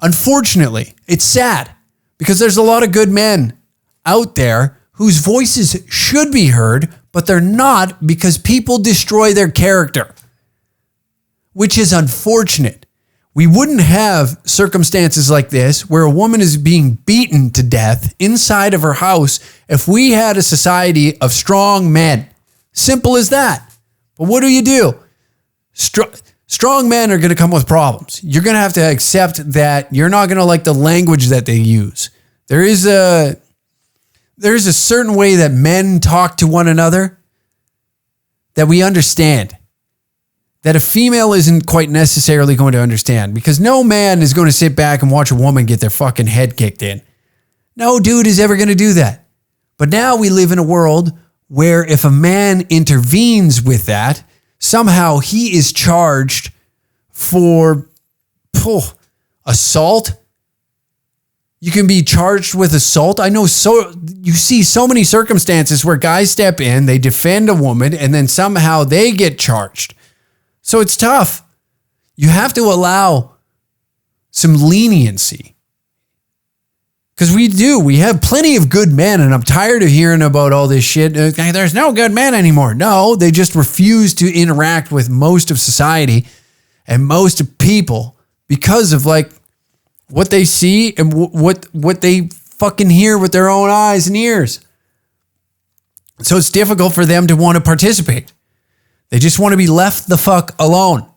Unfortunately, it's sad because there's a lot of good men out there whose voices should be heard, but they're not because people destroy their character, which is unfortunate. We wouldn't have circumstances like this where a woman is being beaten to death inside of her house if we had a society of strong men. Simple as that. But what do? Strong men are going to come with problems. You're going to have to accept that you're not going to like the language that they use. There's a certain way that men talk to one another that we understand, that a female isn't quite necessarily going to understand, because no man is going to sit back and watch a woman get their fucking head kicked in. No dude is ever going to do that. But now we live in a world where if a man intervenes with that, somehow he is charged for assault. You can be charged with assault. I know you see so many circumstances where guys step in, they defend a woman, and then somehow they get charged. So it's tough. You have to allow some leniency. Because we have plenty of good men, and I'm tired of hearing about all this shit. There's no good men anymore. No, they just refuse to interact with most of society and most of people because of what they see and what they fucking hear with their own eyes and ears. So it's difficult for them to want to participate. They just want to be left the fuck alone,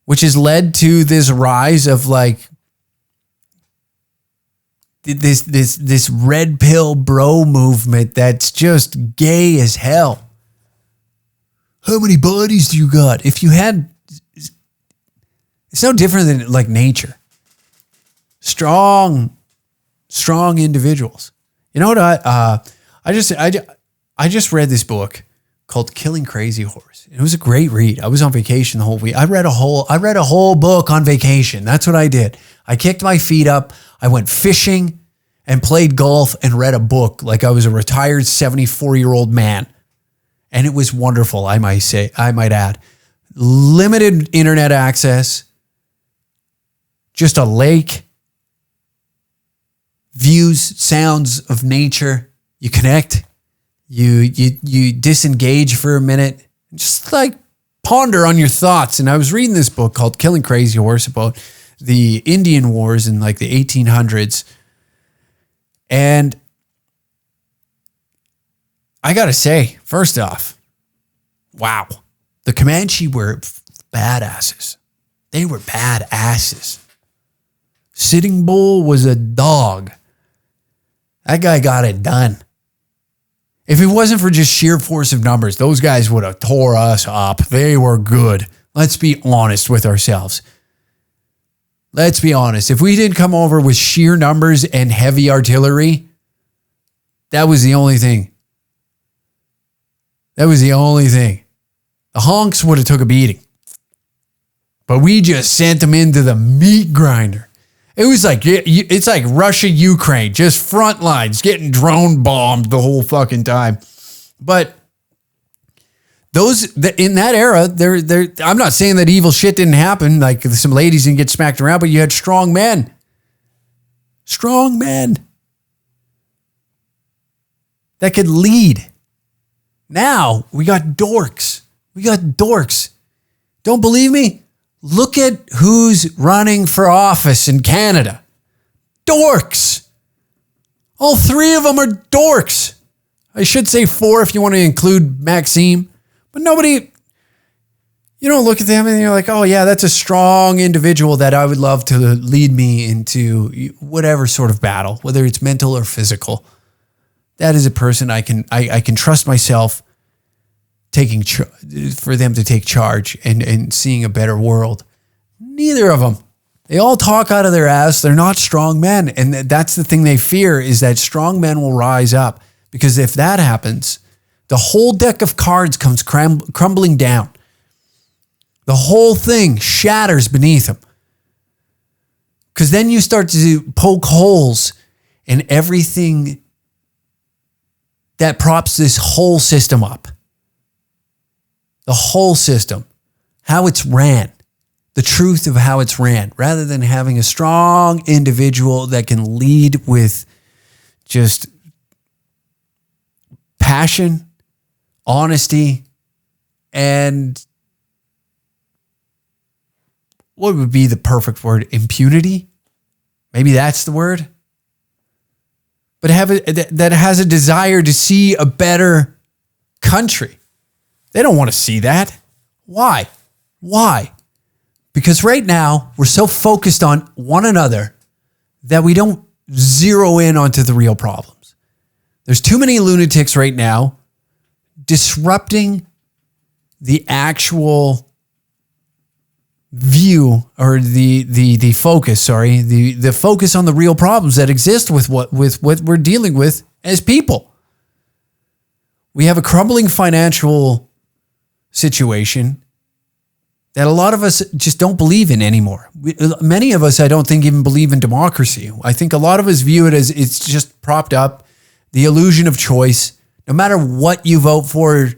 which has led to this rise of this red pill bro movement that's just gay as hell. How many bodies do you got? If you had, it's no different than nature. Strong individuals. You know what? I just read this book called Killing Crazy Horse. It was a great read. I was on vacation the whole week. I read a whole book on vacation. That's what I did. I kicked my feet up. I went fishing and played golf and read a book like I was a retired 74-year-old man. And it was wonderful, I might add. Limited internet access, just a lake, views, sounds of nature. You connect. You disengage for a minute, just ponder on your thoughts. And I was reading this book called Killing Crazy Horse about the Indian Wars in the 1800s. And I got to say, first off, wow, the Comanche were badasses. They were badasses. Sitting Bull was a dog. That guy got it done. If it wasn't for just sheer force of numbers, those guys would have tore us up. They were good. Let's be honest with ourselves. Let's be honest. If we didn't come over with sheer numbers and heavy artillery, that was the only thing. The honks would have took a beating. but we just sent them into the meat grinder. It was like, it's like Russia, Ukraine, just front lines getting drone bombed the whole fucking time. But those in that era, I'm not saying that evil shit didn't happen, like some ladies didn't get smacked around, but you had strong men. Strong men that could lead. Now we got dorks. Don't believe me? Look at who's running for office in Canada. Dorks. All three of them are dorks. I should say four if you want to include Maxime. But nobody, you don't look at them and you're like, oh yeah, that's a strong individual that I would love to lead me into whatever sort of battle, whether it's mental or physical. That is a person I can trust myself for them to take charge and seeing a better world. Neither of them. They all talk out of their ass. They're not strong men. And that's the thing they fear, is that strong men will rise up. Because if that happens, the whole deck of cards comes crumbling down. The whole thing shatters beneath them. Because then you start to poke holes in everything that props this whole system up. The whole system, how it's ran, the truth of how it's ran, rather than having a strong individual that can lead with just passion, honesty, and what would be the perfect word? Impunity? Maybe that's the word. But that has a desire to see a better country. They don't want to see that. Why? Because right now we're so focused on one another that we don't zero in onto the real problems. There's too many lunatics right now disrupting the actual view, or the focus, the focus on the real problems that exist with what we're dealing with as people. We have a crumbling financial situation that a lot of us just don't believe in anymore. Many of us, I don't think, even believe in democracy. I think a lot of us view it as it's just propped up, the illusion of choice. No matter what you vote for,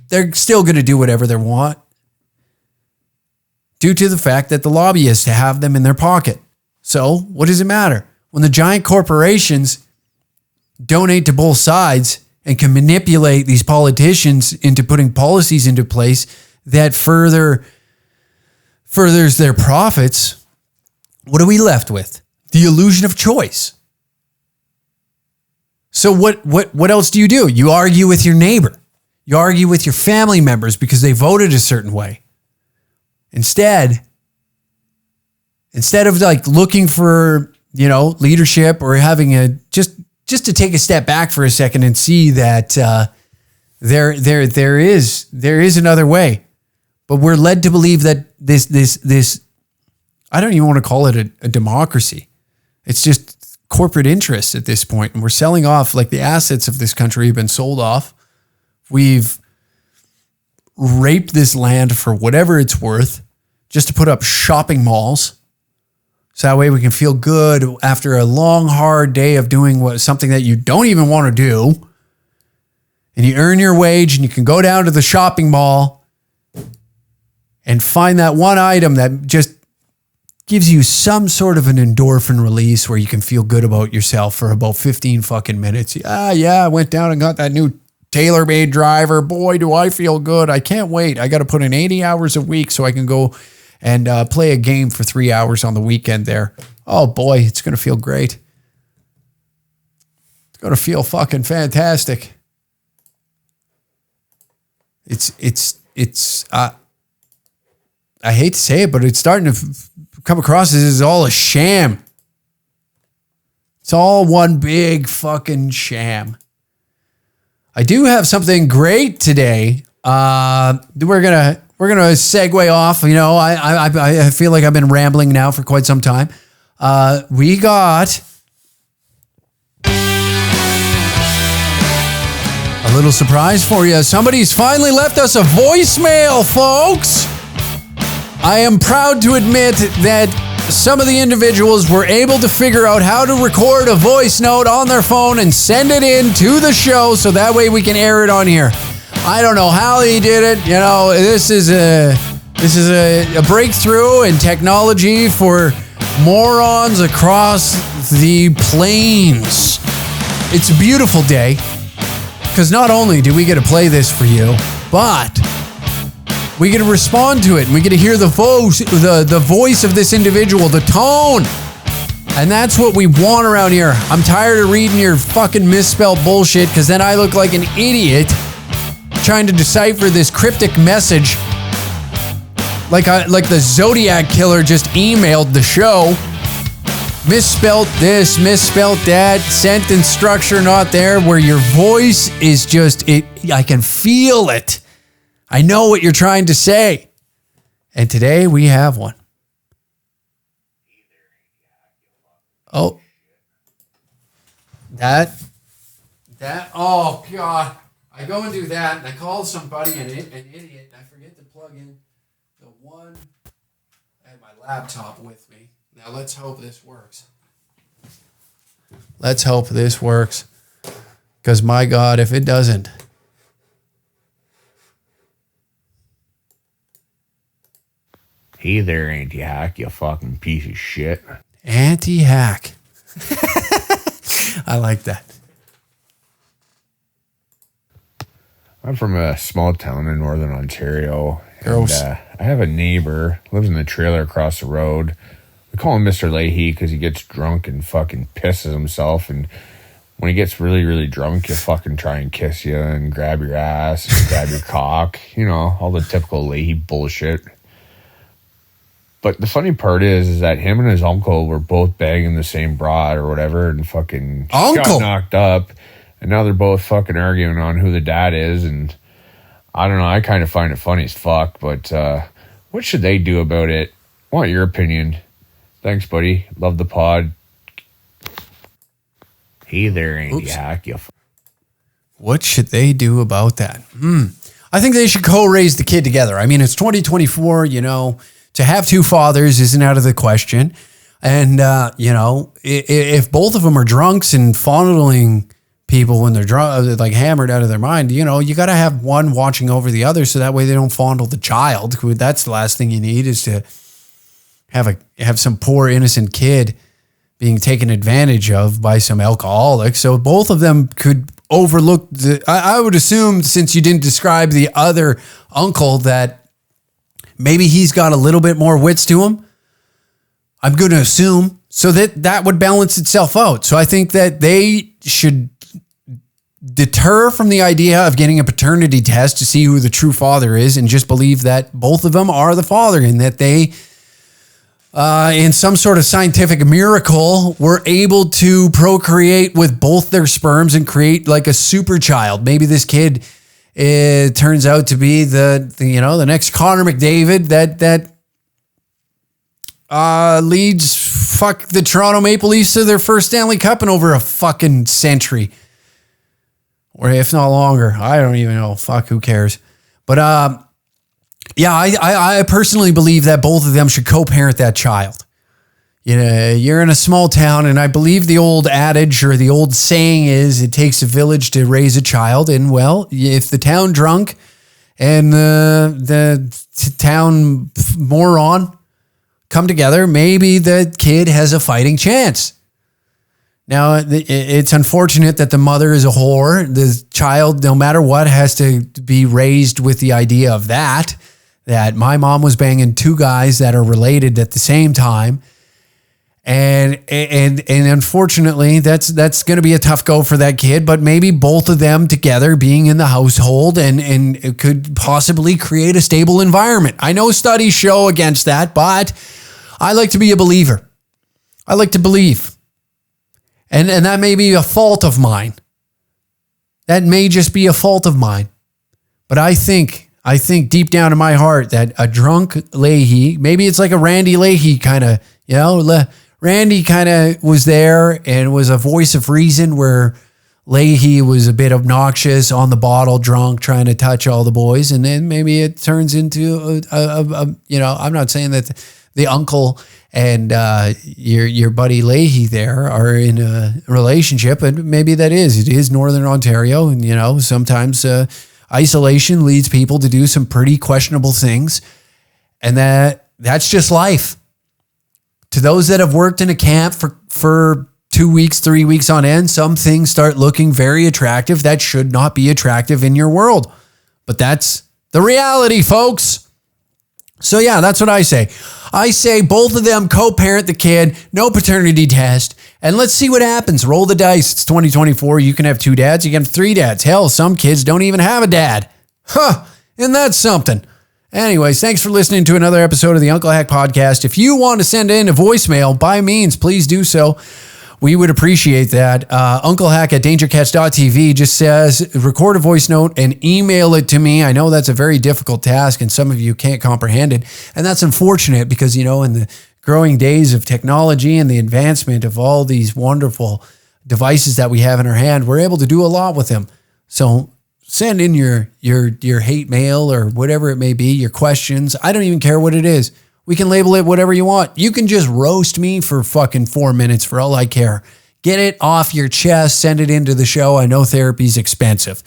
they're still going to do whatever they want, due to the fact that the lobbyists have them in their pocket. So what does it matter? When the giant corporations donate to both sides and can manipulate these politicians into putting policies into place that furthers their profits, what are we left with? The illusion of choice. So what else do? You argue with your neighbor. You argue with your family members because they voted a certain way. Instead of like looking for, leadership, or having just to take a step back for a second and see that there is another way. But we're led to believe that this I don't even want to call it a democracy. It's just corporate interests at this point. And we're selling off, like, the assets of this country have been sold off. We've raped this land for whatever it's worth just to put up shopping malls. So that way we can feel good after a long, hard day of doing something that you don't even want to do. And you earn your wage and you can go down to the shopping mall and find that one item that just gives you some sort of an endorphin release where you can feel good about yourself for about 15 fucking minutes. I went down and got that new tailor-made driver. Boy, do I feel good. I can't wait. I got to put in 80 hours a week so I can go and play a game for 3 hours on the weekend there. Oh boy, it's going to feel great. It's going to feel fucking fantastic. It's I hate to say it, but it's starting to come across as all a sham. It's all one big fucking sham. I do have something great today. We're gonna segue off. I feel like I've been rambling now for quite some time. We got a little surprise for you. Somebody's finally left us a voicemail, folks. I am proud to admit that some of the individuals were able to figure out how to record a voice note on their phone and send it in to the show so that way we can air it on here. I don't know how he did it. You know, this is a breakthrough in technology for morons across the plains. It's a beautiful day because not only do we get to play this for you, but we get to respond to it and we get to hear the voice of this individual, the tone. And that's what we want around here. I'm tired of reading your fucking misspelled bullshit because then I look like an idiot trying to decipher this cryptic message like the Zodiac Killer just emailed the show. Misspelt this, misspelt that, sentence structure not there, where your voice is just, I can feel it. I know what you're trying to say. And today we have one. Oh. Oh God. I go and do that and I call somebody an idiot and I forget to plug in the one. I had my laptop with me. Now let's hope this works. Let's hope this works. Because my God, if it doesn't. Hey there, anti-hack, you fucking piece of shit. Anti-hack. I like that. I'm from a small town in northern Ontario. Gross. And, I have a neighbor, lives in the trailer across the road. We call him Mr. Leahy because he gets drunk and fucking pisses himself. And when he gets really, really drunk, he'll fucking try and kiss you and grab your ass and grab your cock. You know, all the typical Leahy bullshit. But the funny part is that him and his uncle were both banging the same broad or whatever and fucking Uncle got knocked up. And now they're both fucking arguing on who the dad is. And I don't know, I kind of find it funny as fuck. But what should they do about it? I want your opinion. Thanks, buddy. Love the pod. Hey there, anti-hack. What should they do about that? I think they should co-raise the kid together. I mean, it's 2024, you know. To have two fathers isn't out of the question. And, you know, if both of them are drunks and fondling people when they're drunk, like hammered out of their mind, you know, you got to have one watching over the other so that way they don't fondle the child. That's the last thing you need is to have some poor innocent kid being taken advantage of by some alcoholic. So both of them could overlook I would assume, since you didn't describe the other uncle, that maybe he's got a little bit more wits to him. I'm going to assume. So that would balance itself out. So I think that they should deter from the idea of getting a paternity test to see who the true father is and just believe that both of them are the father and that they, in some sort of scientific miracle, were able to procreate with both their sperms and create like a super child. Maybe this kid, it turns out to be the next Connor McDavid that leads the Toronto Maple Leafs to their first Stanley Cup in over a fucking century, or if not longer. I don't even know. Fuck, who cares? But yeah, I personally believe that both of them should co-parent that child. You know, you're in a small town, and I believe the old adage or the old saying is it takes a village to raise a child. And well, if the town drunk and the town moron come together, maybe the kid has a fighting chance. Now, it's unfortunate that the mother is a whore. The child, no matter what, has to be raised with the idea of that my mom was banging two guys that are related at the same time. And unfortunately, that's going to be a tough go for that kid. But maybe both of them together being in the household and it could possibly create a stable environment. I know studies show against that, but I like to be a believer. I like to believe. And that may be a fault of mine. That may just be a fault of mine. But I think deep down in my heart that a drunk Leahy, maybe it's like a Randy Leahy kind of, you know, Randy kind of was there and was a voice of reason where Leahy was a bit obnoxious on the bottle, drunk, trying to touch all the boys. And then maybe it turns into I'm not saying that the uncle and your buddy Leahy there are in a relationship, but maybe it is Northern Ontario. And, sometimes isolation leads people to do some pretty questionable things. And that's just life. To those that have worked in a camp for 2 weeks, 3 weeks on end, some things start looking very attractive that should not be attractive in your world. But that's the reality, folks. So yeah, that's what I say. I say both of them co-parent the kid, no paternity test, and let's see what happens. Roll the dice. It's 2024. You can have 2 dads. You can have 3 dads. Hell, some kids don't even have a dad. Isn't that something? Anyways, thanks for listening to another episode of the Uncle Hack Podcast. If you want to send in a voicemail, by means, please do so. We would appreciate that. unclehack@dangercats.tv just says, record a voice note and email it to me. I know that's a very difficult task and some of you can't comprehend it. And that's unfortunate because, in the growing days of technology and the advancement of all these wonderful devices that we have in our hand, we're able to do a lot with them. So send in your hate mail or whatever it may be, your questions. I don't even care what it is. We can label it whatever you want. You can just roast me for fucking 4 minutes for all I care. Get it off your chest. Send it into the show. I know therapy's expensive.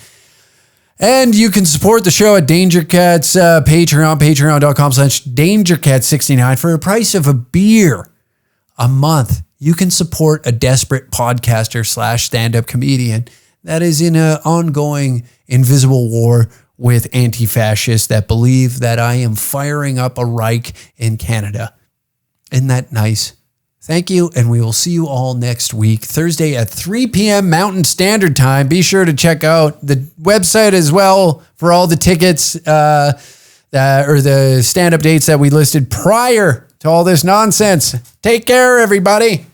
And you can support the show at Danger Cats Patreon, patreon.com/DangerCats69 for a price of a beer a month. You can support a desperate podcaster / stand-up comedian that is in an ongoing invisible war with anti-fascists that believe that I am firing up a Reich in Canada. Isn't that nice? Thank you, and we will see you all next week, Thursday at 3 p.m. Mountain Standard Time. Be sure to check out the website as well for all the tickets or the stand-up dates that we listed prior to all this nonsense. Take care, everybody.